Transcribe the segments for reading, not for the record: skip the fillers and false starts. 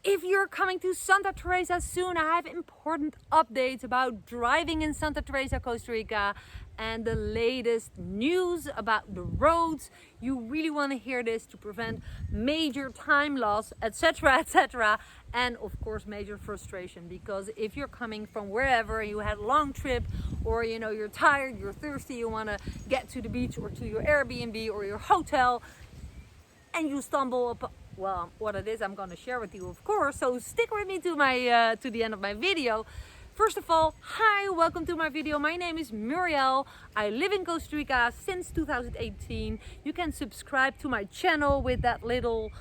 If you're coming to Santa Teresa soon, I have important updates about driving in Santa Teresa, Costa Rica, and the latest news about the roads. You really want to hear this to prevent major time loss, etc., etc., and of course major frustration, because if you're coming from wherever, you had a long trip, or you're tired, you're thirsty, you want to get to the beach or to your Airbnb or your hotel, and you stumble upon, well, what it is I'm going to share with you, of course, so stick with me to my to the end of my video. First of all, hi, welcome to my video. My name is Muriel. I live in Costa Rica since 2018. You can subscribe to my channel with that little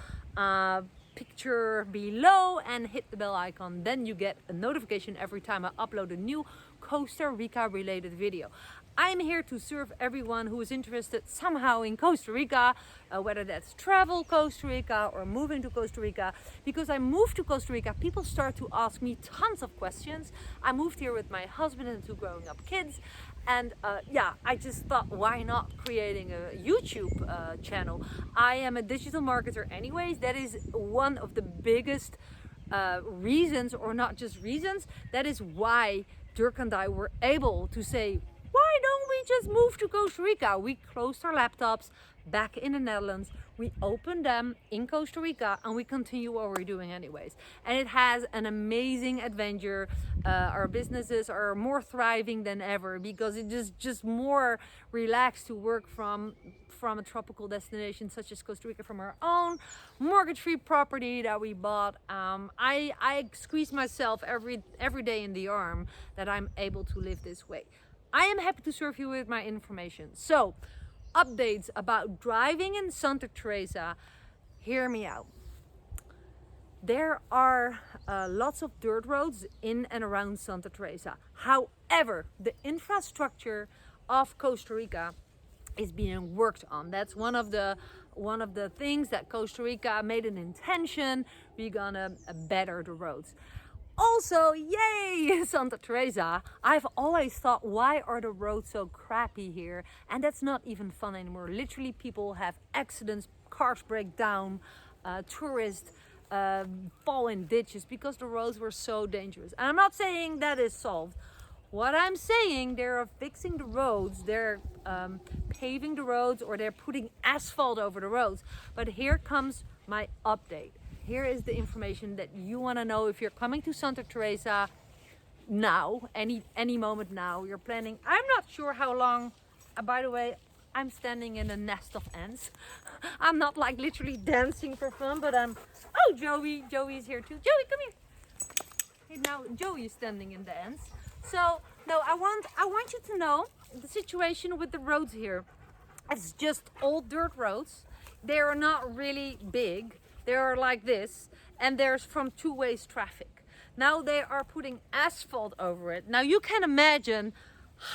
picture below and hit the bell icon. Then you get a notification every time I upload a new Costa Rica related video. I'm here to serve everyone who is interested somehow in Costa Rica, whether that's travel Costa Rica or moving to Costa Rica. Because I moved to Costa Rica, people start to ask me tons of questions. I moved here with my husband and two growing up kids. And yeah, I just thought, why not creating a YouTube channel? I am a digital marketer anyways. That is one of the biggest reasons, or not just reasons, that is why Dirk and I were able to say, why don't we just move to Costa Rica? We closed our laptops back in the Netherlands. We opened them in Costa Rica and we continue what we're doing anyways. And it has an amazing adventure. Our businesses are more thriving than ever because it is just more relaxed to work from a tropical destination such as Costa Rica, from our own mortgage-free property that we bought. I squeeze myself every day in the arm that I'm able to live this way. I am happy to serve you with my information. So, updates about driving in Santa Teresa. Hear me out. There are lots of dirt roads in and around Santa Teresa. However, the infrastructure of Costa Rica is being worked on. That's one of the things that Costa Rica made an intention. We're gonna better the roads. Also, yay, Santa Teresa. I've always thought, why are the roads so crappy here? And that's not even fun anymore. Literally, people have accidents, cars break down, tourists fall in ditches because the roads were so dangerous. And I'm not saying that is solved. What I'm saying, they're fixing the roads, they're paving the roads, or they're putting asphalt over the roads. But here comes my update. Here is the information that you want to know if you're coming to Santa Teresa now, any moment now. You're planning. I'm not sure how long. By the way, I'm standing in a nest of ants. I'm not like literally dancing for fun, but I'm. Oh, Joey's here too. Joey, come here. Hey, now Joey is standing in the ants. So no, I want you to know the situation with the roads here. It's just old dirt roads. They are not really big. They are like this, and there's from two-way traffic. Now they are putting asphalt over it. Now you can imagine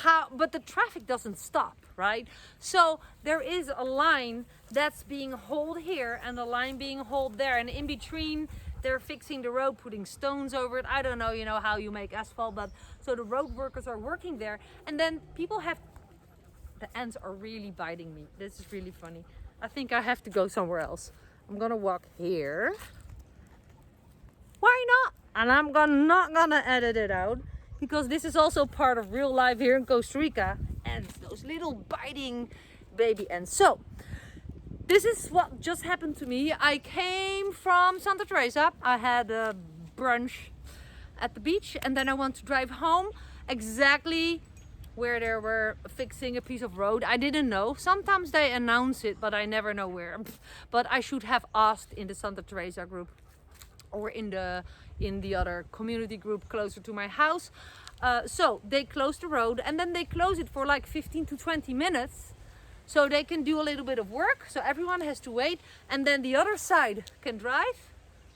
how, but the traffic doesn't stop, right? So there is a line that's being hauled here and a line being hauled there, and in between they're fixing the road, putting stones over it. I don't know, how you make asphalt, but so the road workers are working there, and then people have, the ants are really biting me. This is really funny. I think I have to go somewhere else. I'm gonna walk here. Why not? And I'm not gonna edit it out because this is also part of real life here in Costa Rica. And those little biting baby ants. So this is what just happened to me. I came from Santa Teresa. I had a brunch at the beach, and then I want to drive home exactly where they were fixing a piece of road. I didn't know. Sometimes they announce it, but I never know where. But I should have asked in the Santa Teresa group or in the other community group closer to my house. So they close the road, and then they close it for like 15 to 20 minutes so they can do a little bit of work. So everyone has to wait, and then the other side can drive,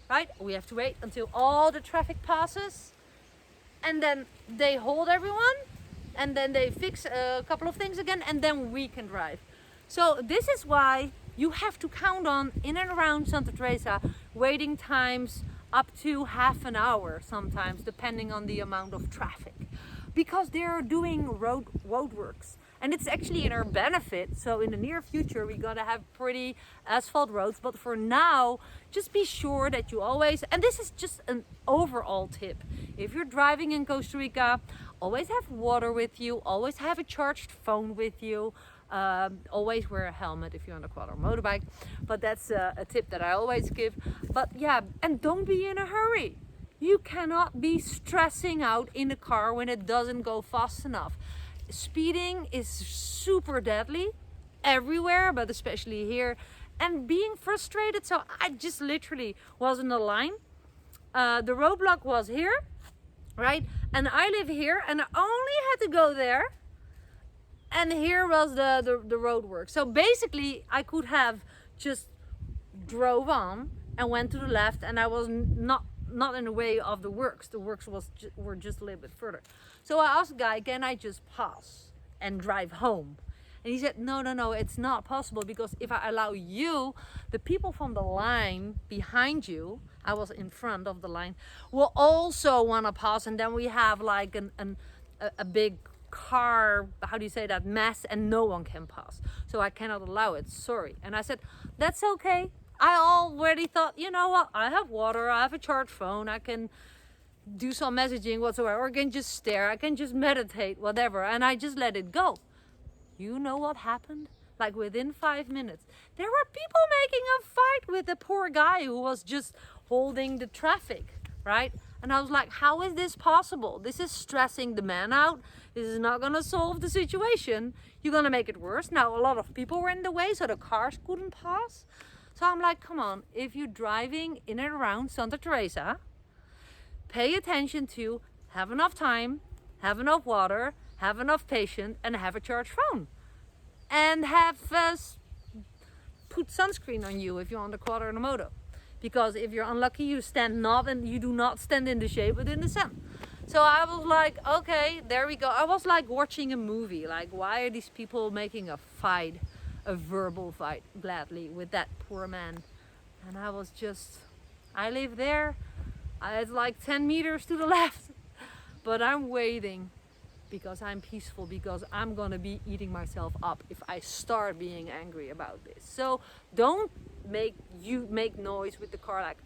right? We have to wait until all the traffic passes, and then they hold everyone, and then they fix a couple of things again, and then we can drive. So this is why you have to count on, in and around Santa Teresa, waiting times up to half an hour sometimes, depending on the amount of traffic, because they're doing road works. and it's actually in our benefit. So in the near future we're gonna have pretty asphalt roads, but for now just be sure that you always, and this is just an overall tip, if you're driving in Costa Rica, always have water with you, always have a charged phone with you, always wear a helmet if you're on a quad or motorbike, but that's a tip that I always give. But yeah, and don't be in a hurry. You cannot be stressing out in a car when it doesn't go fast enough. Speeding is super deadly everywhere, but especially here, and being frustrated. So I just literally was in the line. The roadblock was here, right? And I live here, and I only had to go there, and here was the road work. So basically I could have just drove on and went to the left, and I was not in the way of the works. The works were just a little bit further. So I asked the guy, can I just pass and drive home? And he said, no, it's not possible, because if I allow you, the people from the line behind you, I was in front of the line, will also want to pass, and then we have like a big car, how do you say that, mess, and no one can pass. So I cannot allow it, sorry. And I said, that's okay. I already thought, you know what, I have water, I have a charged phone, I can do some messaging whatsoever, or I can just stare, I can just meditate, whatever, and I just let it go. You know what happened? Like within 5 minutes, there were people making a fight with the poor guy who was just holding the traffic, right? And I was like, how is this possible? This is stressing the man out. This is not gonna solve the situation. You're gonna make it worse. Now, a lot of people were in the way, so the cars couldn't pass. So I'm like, come on, if you're driving in and around Santa Teresa, pay attention to have enough time, have enough water, have enough patience, and have a charged phone. And have put sunscreen on you if you're on the quad or on the moto. Because if you're unlucky, you do not stand in the shade but in the sun. So I was like, okay, there we go. I was like watching a movie. Like, why are these people making a fight? A verbal fight, gladly, with that poor man. And I was just, I live there, it's like 10 meters to the left, but I'm waiting because I'm peaceful, because I'm gonna be eating myself up if I start being angry about this. So don't make noise with the car like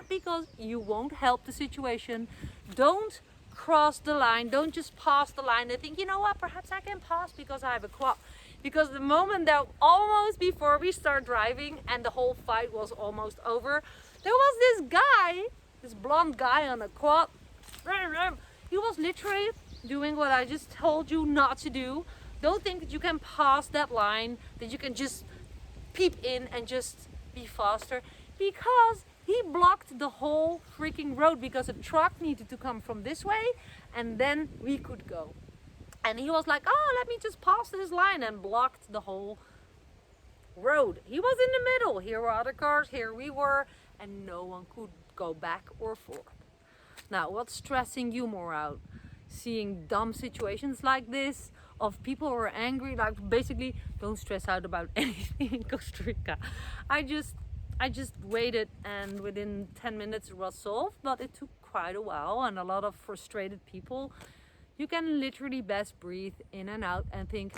because you won't help the situation. Don't cross the line, don't just pass the line and think, you know what, perhaps I can pass because I have a quad. Because the moment that almost before we start driving and the whole fight was almost over, there was this guy, this blonde guy on a quad. He was literally doing what I just told you not to do. Don't think that you can pass that line, that you can just peep in and just be faster, because he blocked the whole freaking road, because a truck needed to come from this way and then we could go. And he was like, oh, let me just pass this line, and blocked the whole road. He was in the middle. Here were other cars, here we were, and no one could go back or forth. Now, what's stressing you more out? Seeing dumb situations like this, of people who are angry, like basically don't stress out about anything in Costa Rica. I just waited, and within 10 minutes it was solved, but it took quite a while, and a lot of frustrated people. You can literally best breathe in and out and think,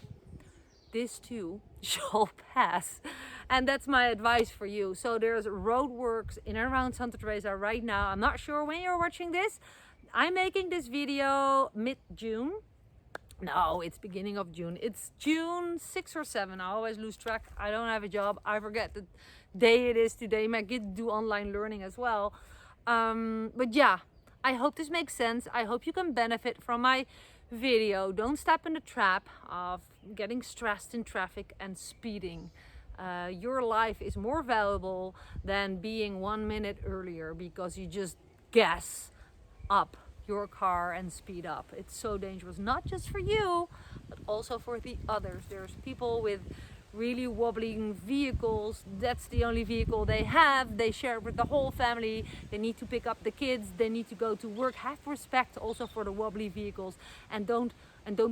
this too shall pass. And that's my advice for you. So there's roadworks in and around Santa Teresa right now. I'm not sure when you're watching this. I'm making this video mid-June. No, it's beginning of June. It's June 6 or 7. I always lose track. I don't have a job. I forget the day it is today. My kids do online learning as well. But yeah, I hope this makes sense. I hope you can benefit from my video. Don't step in the trap of getting stressed in traffic and speeding. Your life is more valuable than being 1 minute earlier because you just gas up your car and speed up. It's so dangerous, not just for you, but also for the others. There's people with really wobbling vehicles. That's the only vehicle they have. They share it with the whole family. They need to pick up the kids. They need to go to work. Have respect also for the wobbly vehicles, and don't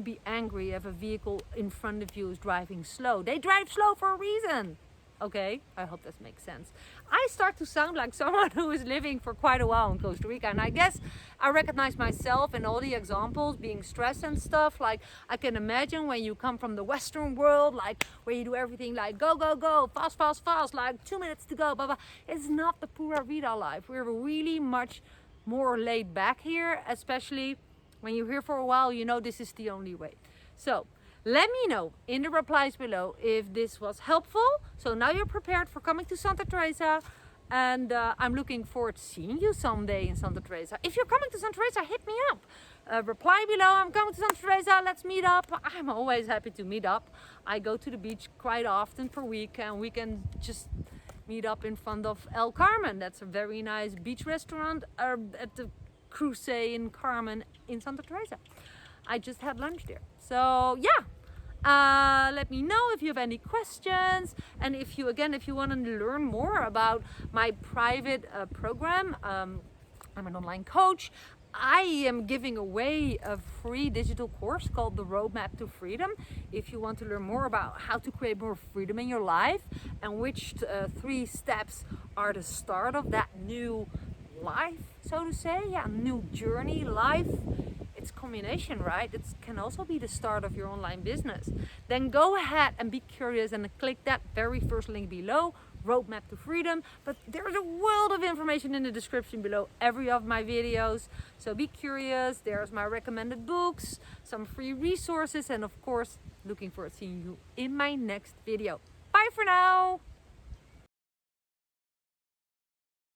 be angry if a vehicle in front of you is driving slow. They drive slow for a reason. Okay, I hope this makes sense. I start to sound like someone who is living for quite a while in Costa Rica, and I guess I recognize myself in all the examples, being stressed and stuff. Like, I can imagine when you come from the Western world, like where you do everything like go, go, go, fast, fast, fast, like 2 minutes to go, blah, blah. It's not the Pura Vida life. We're really much more laid back here, especially when you're here for a while, you know this is the only way. So let me know in the replies below if this was helpful. So now you're prepared for coming to Santa Teresa, and I'm looking forward to seeing you someday in Santa Teresa. If you're coming to Santa Teresa, hit me up. Reply below, I'm coming to Santa Teresa, let's meet up. I'm always happy to meet up. I go to the beach quite often per week, and we can just meet up in front of El Carmen. That's a very nice beach restaurant at the Cruce in Carmen in Santa Teresa. I just had lunch there. So yeah, let me know if you have any questions, and if you want to learn more about my private program. I'm an online coach. I am giving away a free digital course called The Roadmap to Freedom. If you want to learn more about how to create more freedom in your life, and which 3 steps are the start of that new life, so to say, new journey, life. It's combination, right? It can also be the start of your online business. Then go ahead and be curious and click that very first link below, Roadmap to Freedom. But there's a world of information in the description below every of my videos. So be curious. There's my recommended books, some free resources, and of course, looking forward to seeing you in my next video. Bye for now.